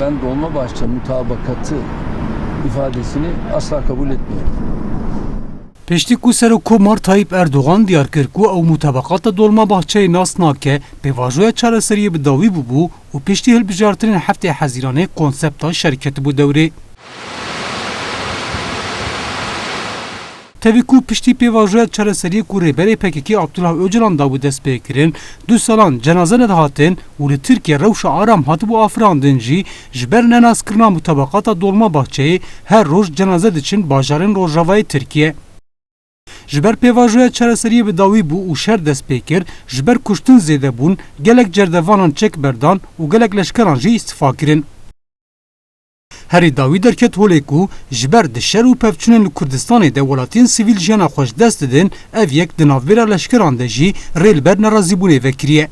Ben Dolmabahçe mutabakatı ifadesini asla kabul etmiyorum. Peştî ku Serokkomar Tayyip Erdogan diyar kir ku ew mutabaqata Dolmabahçeyê nas nake, pêvajoya çareseriyê bi dawî bûbû û piştî hilbijartinên heftê hezîranê konsepta şerketibû dewrê. Tevî ku piştî pêvajoya çareseriyê ku rêberê PKK Abdullah Öcalan da bû dest pê kirin, du salan cenaze nedihatin û li Tirkiye rewşa aram hatibû afirandin jî ji ber nenazkirina mutabaqata Dolmabahçeyê her roj cenaze diçin bajarên Rojavayê Tirkiye. Ji ber pêvajoya çareseriyê bi dawî bû û şer dest pê kir, ji ber kuştin zêde bûn, gelek cerdevanan çek berdan û gelek leşkeran jî îstîfa kirin. Herî dawî derket holê ku ji ber di şer û pevçûnên li Kurdistanê de welatiyên sivîl jiyana xwe ji dest didin, ev yek di navbêra leşkeran de jî rê li ber nerazîbûnê vekiriye.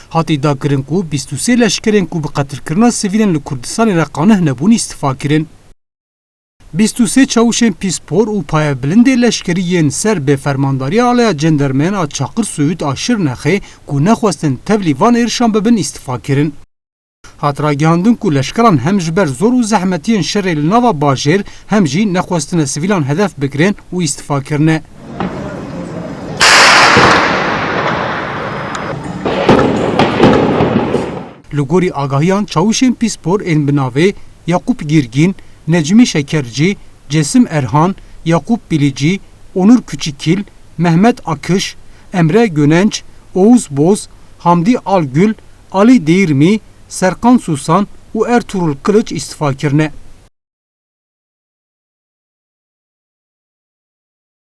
Hatî dakirin ku 23 leşkerên ku bi qetilkirina sivîlên li Kurdistanê re qanih nebûn îstîfa kirin. 23 çavuşên pîspor û payebilindê leşkerî yên ser bê fermandariya alaya cendermeyan a Çaqir Sûd a Şirnexê ku nexwestin tevlî van êrişan bibin îstîfa kirin. Hat ragihandin ku leşkeran hem ji ber zor û zehmetiyên şerê li nava bajêr hem jî nexwestine sivîlan hedef bigirin û îstîfa kirine. Li gorî agahiyan çavuşên pîspor ên bi navê Yakup Girgin, Necmi Şekerci, Cesim Erhan, Yakup Bilici, Onur Küçükil, Mehmet Akış, Emre Gönenç, Oğuz Boz, Hamdi Algül, Ali Değirmi, Serkan Susan û Ertuğrul Kılıç îstîfa kirine.